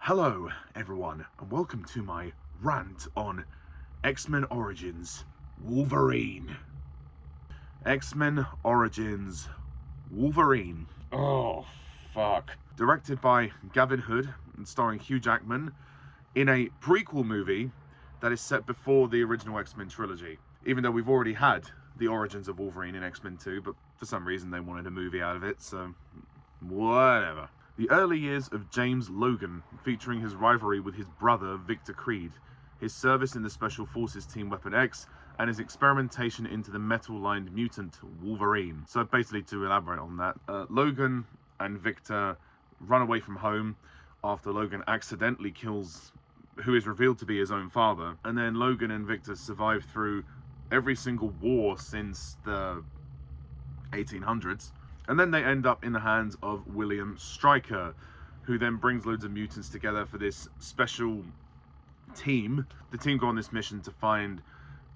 Hello, everyone, and welcome to my rant on X-Men Origins Wolverine. X-Men Origins Wolverine. Oh, fuck. Directed by Gavin and starring Hugh Jackman in a prequel movie that is set before the original X-Men trilogy. Even though we've already had the origins of Wolverine in X-Men 2, but for some reason they wanted a movie out of it, so whatever. The early years of James Logan, featuring his rivalry with his brother Victor Creed, his service in the Special Forces Team Weapon X, and his experimentation into the metal-lined mutant Wolverine. So basically, to elaborate on that, Logan and Victor run away from home after Logan accidentally kills who is revealed to be his own father, and then Logan and Victor survive through every single war since the 1800s. And then they end up in the hands of Will.I.am Stryker, who then brings loads of mutants together for this special team. The team go on this mission to find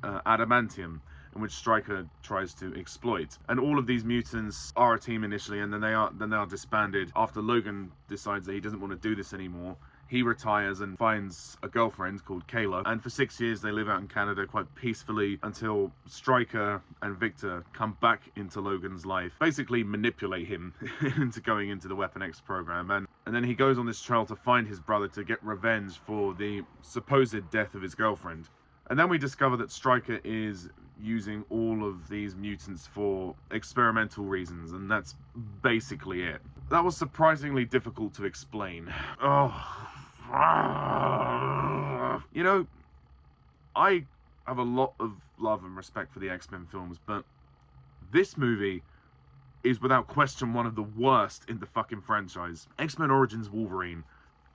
adamantium, in which Stryker tries to exploit. And all of these mutants are a team initially, and then they are disbanded after Logan decides that he doesn't want to do this anymore. He retires and finds a girlfriend called Kayla, and for 6 years they live out in Canada quite peacefully until Stryker and Victor come back into Logan's life, basically manipulate him into going into the Weapon X program, and then he goes on this trail to find his brother to get revenge for the supposed death of his girlfriend. And then we discover that Stryker is using all of these mutants for experimental reasons, and that's basically it. That was surprisingly difficult to explain. Oh. You know, I have a lot of love and respect for the X-Men films, but this movie is without question one of the worst in the fucking franchise. X-Men Origins Wolverine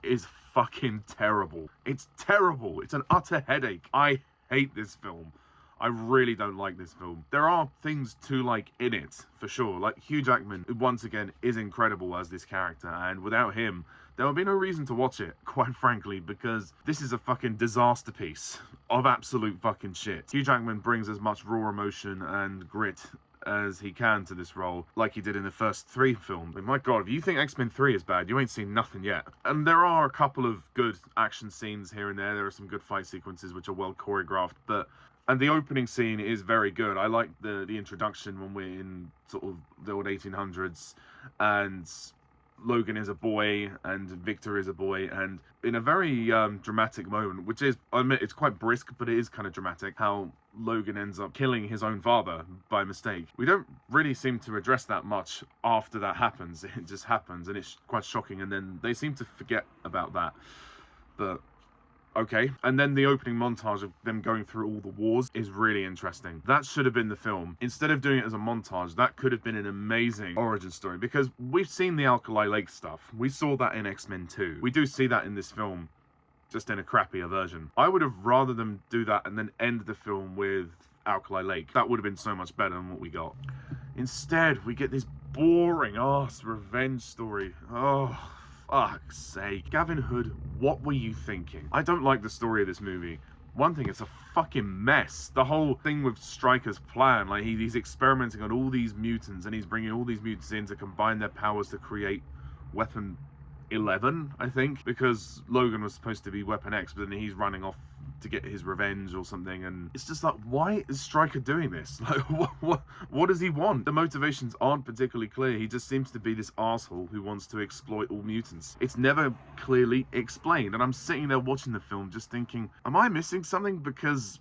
is fucking terrible. It's terrible. It's an utter headache. I hate this film. I really don't like this film. There are things to like in it, for sure. Like Hugh Jackman, once again, is incredible as this character, and without him, there would be no reason to watch it, quite frankly, because this is a fucking disaster piece of absolute fucking shit. Hugh Jackman brings as much raw emotion and grit as he can to this role, like he did in the first 3 films. My god, if you think X-Men 3 is bad, you ain't seen nothing yet. And there are a couple of good action scenes here and there. There are some good fight sequences which are well choreographed, and the opening scene is very good. I like the introduction when we're in sort of the old 1800s, and Logan is a boy and Victor is a boy, and in a very dramatic moment, which is, I admit, it's quite brisk, but it is kind of dramatic, how Logan ends up killing his own father by mistake. We don't really seem to address that much after that happens. It just happens, and it's quite shocking, and then they seem to forget about that. But okay. And then the opening montage of them going through all the wars is really interesting. That should have been the film. Instead of doing it as a montage, that could have been an amazing origin story, because we've seen the Alkali Lake stuff. We saw that in X-Men 2. We do see that in this film, just in a crappier version. I would have rather them do that and then end the film with Alkali Lake. That would have been so much better than what we got. Instead, we get this boring ass revenge story. Oh, fuck's sake. Gavin, what were you thinking? I don't like the story of this movie. One thing, it's a fucking mess. The whole thing with Stryker's plan, like he's experimenting on all these mutants, and he's bringing all these mutants in to combine their powers to create Weapon 11, I think, because Logan was supposed to be Weapon X, but then he's running off to get his revenge or something, and it's just like, why is Stryker doing this? Like, what does he want? The motivations aren't particularly clear. He just seems to be this asshole who wants to exploit all mutants. It's never clearly explained, and I'm sitting there watching the film just thinking, am I missing something? Because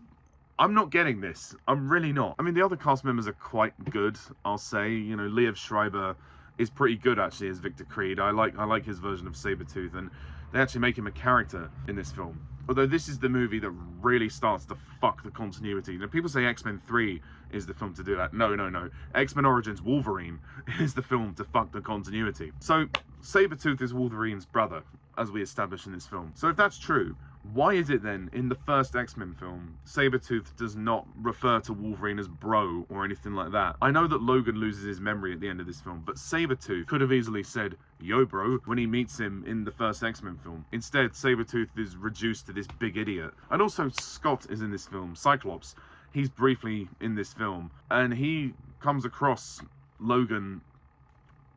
I'm not getting this. I'm really not. I mean, the other cast members are quite good, I'll say. You know, Liev Schrieber is pretty good actually as Victor Creed. I like his version of Sabretooth, and they actually make him a character in this film. Although this is the movie that really starts to fuck the continuity. Now, people say X-Men 3 is the film to do that. No. X-Men Origins Wolverine is the film to fuck the continuity. So, Sabretooth is Wolverine's brother, as we established in this film. So if that's true, why is it then, in the first X-Men film, Sabretooth does not refer to Wolverine as bro or anything like that? I know that Logan loses his memory at the end of this film, but Sabretooth could have easily said, yo bro, when he meets him in the first X-Men film. Instead, Sabretooth is reduced to this big idiot. And also, Scott is in this film, Cyclops. He's briefly in this film, and he comes across Logan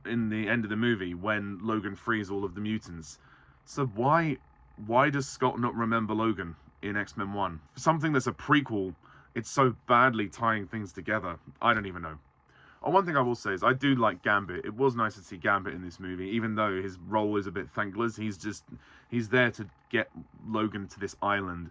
in the end of the movie when Logan frees all of the mutants. So why does Scott not remember Logan in X-Men 1? For something that's a prequel, it's so badly tying things together. I don't even know. Oh, one thing I will say is I do like Gambit. It was nice to see Gambit in this movie, even though his role is a bit thankless. He's there to get Logan to this island.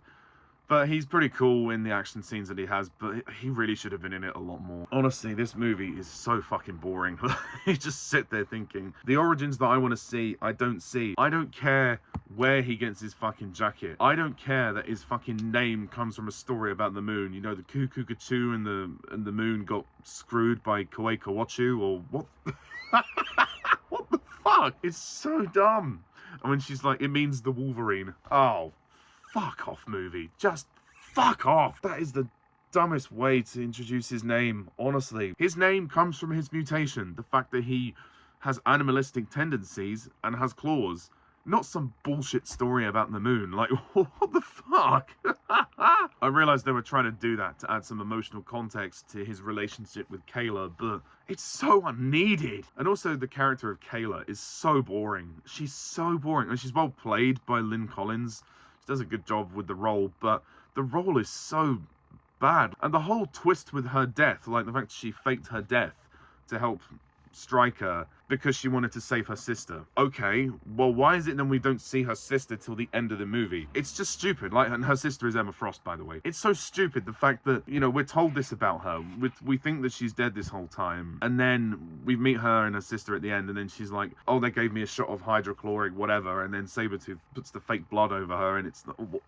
But he's pretty cool in the action scenes that he has, but he really should have been in it a lot more. Honestly, this movie is so fucking boring. You just sit there thinking, the origins that I want to see, I don't see. I don't care where he gets his fucking jacket. I don't care that his fucking name comes from a story about the moon. You know, the Kukukachu and the moon got screwed by Koei Kawachu, or what? What the fuck? It's so dumb. And when she's like, it means the Wolverine. Oh, fuck off, movie. Just fuck off. That is the dumbest way to introduce his name, honestly. His name comes from his mutation. The fact that he has animalistic tendencies and has claws. Not some bullshit story about the moon. Like, what the fuck? I realized they were trying to do that to add some emotional context to his relationship with Kayla, but it's so unneeded. And also, the character of Kayla is so boring. She's so boring. And she's well played by Lynn Collins. She does a good job with the role, but the role is so bad. And the whole twist with her death, like the fact she faked her death to help Stryker because she wanted to save her sister. Okay, well, why is it then we don't see her sister till the end of the movie? It's just stupid. Like, and her sister is Emma Frost, by the way. It's so stupid, the fact that, you know, we're told this about her. We think that she's dead this whole time, and then we meet her and her sister at the end, and then she's like, oh, they gave me a shot of hydrochloric, whatever, and then Sabretooth puts the fake blood over her, and it's,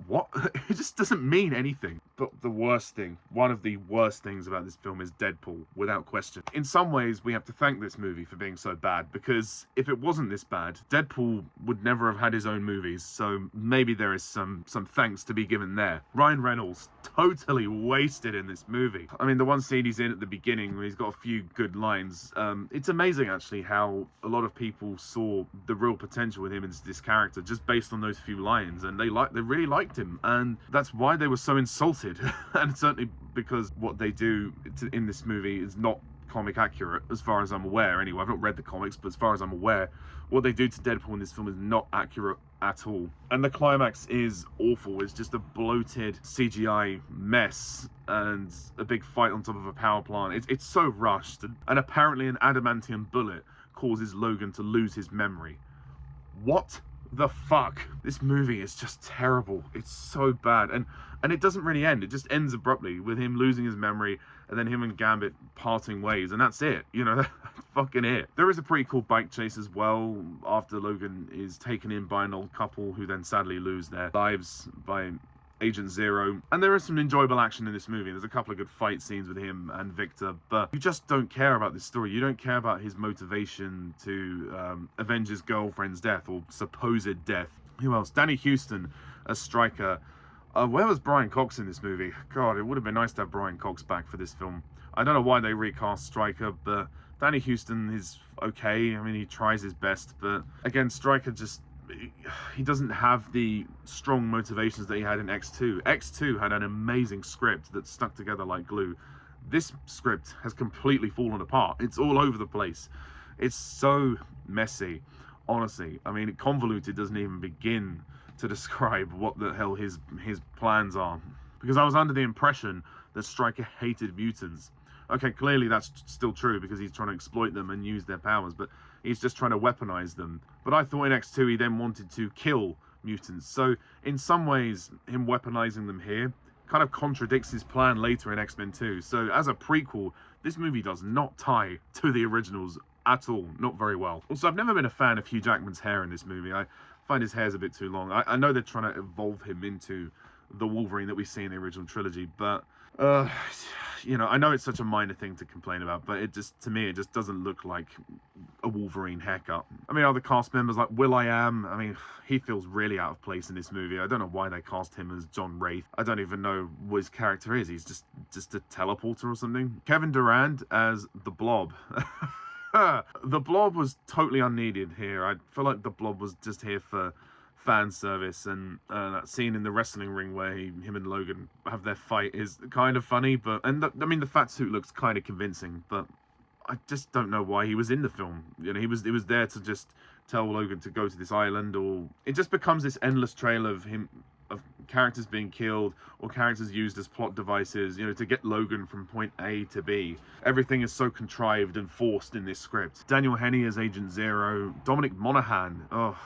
what? It just doesn't mean anything. But the worst thing, one of the worst things about this film is Deadpool, without question. In some ways, we have to thank this movie for being so bad, because if it wasn't this bad, Deadpool would never have had his own movies, so maybe there is some thanks to be given there. Ryan Reynolds, totally wasted in this movie. I mean, the one scene he's in at the beginning where he's got a few good lines, it's amazing actually how a lot of people saw the real potential with him as this character just based on those few lines, and they really liked him, and that's why they were so insulted. And certainly because what they do in this movie is not comic accurate, as far as I'm aware anyway. I've not read the comics, but as far as I'm aware, what they do to Deadpool in this film is not accurate at all. And the climax is awful. It's just a bloated CGI mess and a big fight on top of a power plant. It's so rushed, and apparently an adamantium bullet causes Logan to lose his memory. What the fuck? This movie is just terrible. It's so bad, and it doesn't really end. It just ends abruptly with him losing his memory, and then him and Gambit parting ways, and that's it. You know, that's fucking it. There is a pretty cool bike chase as well, after Logan is taken in by an old couple who then sadly lose their lives by Agent Zero. And there is some enjoyable action in this movie. There's a couple of good fight scenes with him and Victor, but you just don't care about this story. You don't care about his motivation to avenge his girlfriend's death, or supposed death. Who else? Danny Huston as Stryker. Where was Brian Cox in this movie? God, it would have been nice to have Brian Cox back for this film. I don't know why they recast Stryker, but Danny Huston is okay. I mean, he tries his best, but again, Stryker just, he doesn't have the strong motivations that he had in X2. X2 had an amazing script that stuck together like glue. This script has completely fallen apart. It's all over the place. It's so messy, honestly. I mean, convoluted doesn't even begin to describe what the hell his plans are. Because I was under the impression that Stryker hated mutants. Okay, clearly that's still true because he's trying to exploit them and use their powers, but he's just trying to weaponize them. But I thought in X2 he then wanted to kill mutants. So in some ways, him weaponizing them here kind of contradicts his plan later in X-Men 2. So as a prequel, this movie does not tie to the originals at all. Not very well. Also, I've never been a fan of Hugh Jackman's hair in this movie. I find his hair's a bit too long. I know they're trying to evolve him into the Wolverine that we see in the original trilogy, but you know, I know it's such a minor thing to complain about, but it just, to me, it just doesn't look like a Wolverine haircut. I mean, other cast members like Will.I.am, I mean, he feels really out of place in this movie. I don't know why they cast him as John Wraith. I don't even know what his character is. He's just a teleporter or something. Kevin Durand as the Blob. The Blob was totally unneeded here. I feel like the Blob was just here for fan service, and that scene in the wrestling ring where him and Logan have their fight is kind of funny, but I mean, the fat suit looks kind of convincing, but I just don't know why he was in the film. You know, he was there to just tell Logan to go to this island, or it just becomes this endless trail of characters being killed or characters used as plot devices, you know, to get Logan from point A to B. Everything is so contrived and forced in this script. Daniel Henney as Agent Zero. Dominic Monaghan, oh,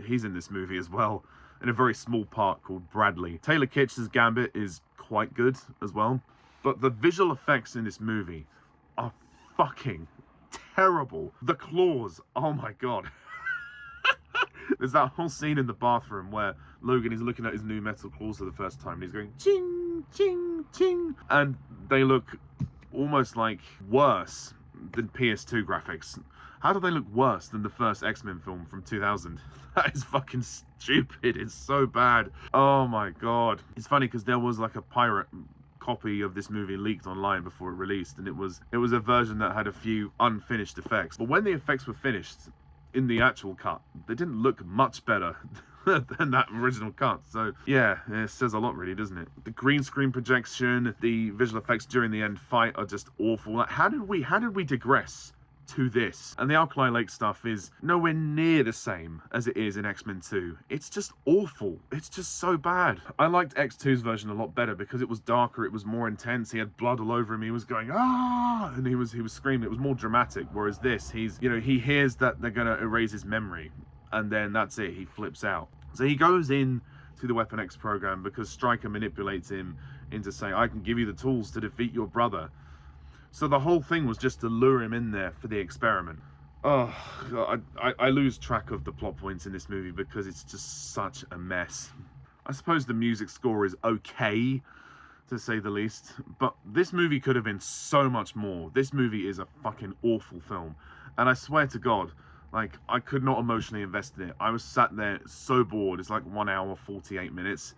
he's in this movie as well, in a very small part called Bradley. Taylor Kitsch as Gambit is quite good as well. But the visual effects in this movie are fucking terrible. The claws, oh my god. There's that whole scene in the bathroom where Logan is looking at his new metal claws for the first time and he's going ching, ching, ching. And they look almost like worse than PS2 graphics. How do they look worse than the first X-Men film from 2000? That is fucking stupid. It's so bad. Oh my god. It's funny because there was like a pirate copy of this movie leaked online before it released, and it was a version that had a few unfinished effects. But when the effects were finished in the actual cut, they didn't look much better than that original cut. So yeah, it says a lot really, doesn't it? The green screen projection, the visual effects during the end fight are just awful. Like, how did we digress to this? And the Alkali Lake stuff is nowhere near the same as it is in X-Men 2. It's just awful. It's just so bad. I liked X2's version a lot better because it was darker, it was more intense, he had blood all over him, he was going ah, and he was screaming. It was more dramatic, whereas this, he's, you know, he hears that they're gonna erase his memory and then that's it, he flips out. So he goes in to the Weapon X program because Stryker manipulates him into saying, I can give you the tools to defeat your brother. So the whole thing was just to lure him in there for the experiment. Oh, God, I lose track of the plot points in this movie because it's just such a mess. I suppose the music score is okay, to say the least, but this movie could have been so much more. This movie is a fucking awful film. And I swear to God, like, I could not emotionally invest in it. I was sat there so bored. It's like 1 hour, 48 minutes.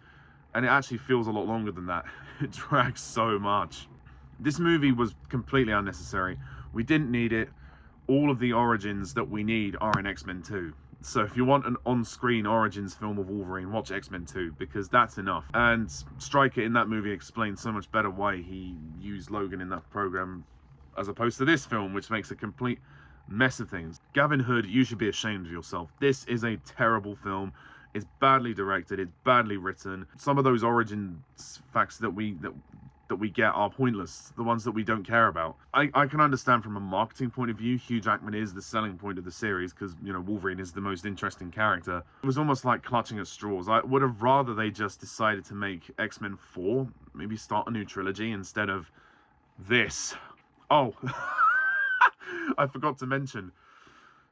And it actually feels a lot longer than that. It drags so much. This movie was completely unnecessary. We didn't need it. All of the origins that we need are in X-Men 2. So if you want an on-screen origins film of Wolverine, watch X-Men 2, because that's enough. And Stryker in that movie explains so much better why he used Logan in that program as opposed to this film, which makes a complete mess of things. Gavin Hood, you should be ashamed of yourself. This is a terrible film. It's badly directed. It's badly written. Some of those origin facts that we get are pointless, the ones that we don't care about. I can understand from a marketing point of view, Hugh Jackman is the selling point of the series because, you know, Wolverine is the most interesting character. It was almost like clutching at straws. I would have rather they just decided to make X-Men 4, maybe start a new trilogy instead of this. Oh, I forgot to mention,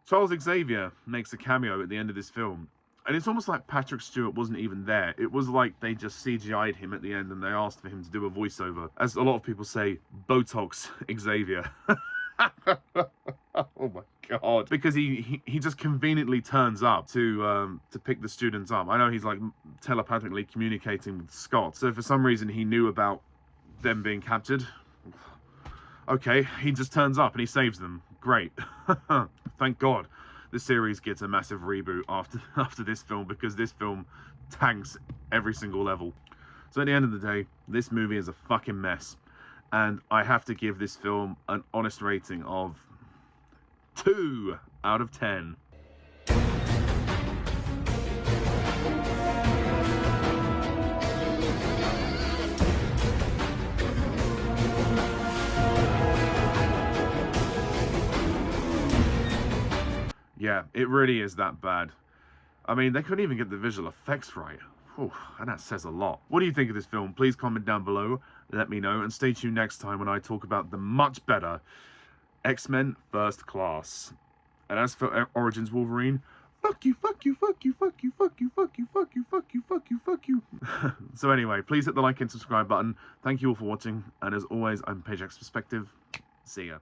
Charles Xavier makes a cameo at the end of this film. And it's almost like Patrick Stewart wasn't even there. It was like they just CGI'd him at the end and they asked for him to do a voiceover. As a lot of people say, Botox Xavier. Oh my god. Because he just conveniently turns up to pick the students up. I know he's like telepathically communicating with Scott. So for some reason he knew about them being captured. Okay, he just turns up and he saves them. Great. Thank God. The series gets a massive reboot after this film, because this film tanks every single level. So at the end of the day, this movie is a fucking mess, and I have to give this film an honest rating of 2 out of 10. Yeah, it really is that bad. I mean, they couldn't even get the visual effects right. Whew, and that says a lot. What do you think of this film? Please comment down below, let me know, and stay tuned next time when I talk about the much better X-Men First Class. And as for Origins Wolverine, fuck you, fuck you, fuck you, fuck you, fuck you, fuck you, fuck you, fuck you, fuck you, fuck you. So anyway, please hit the like and subscribe button. Thank you all for watching, and as always, I'm Pajak's Perspective. See ya.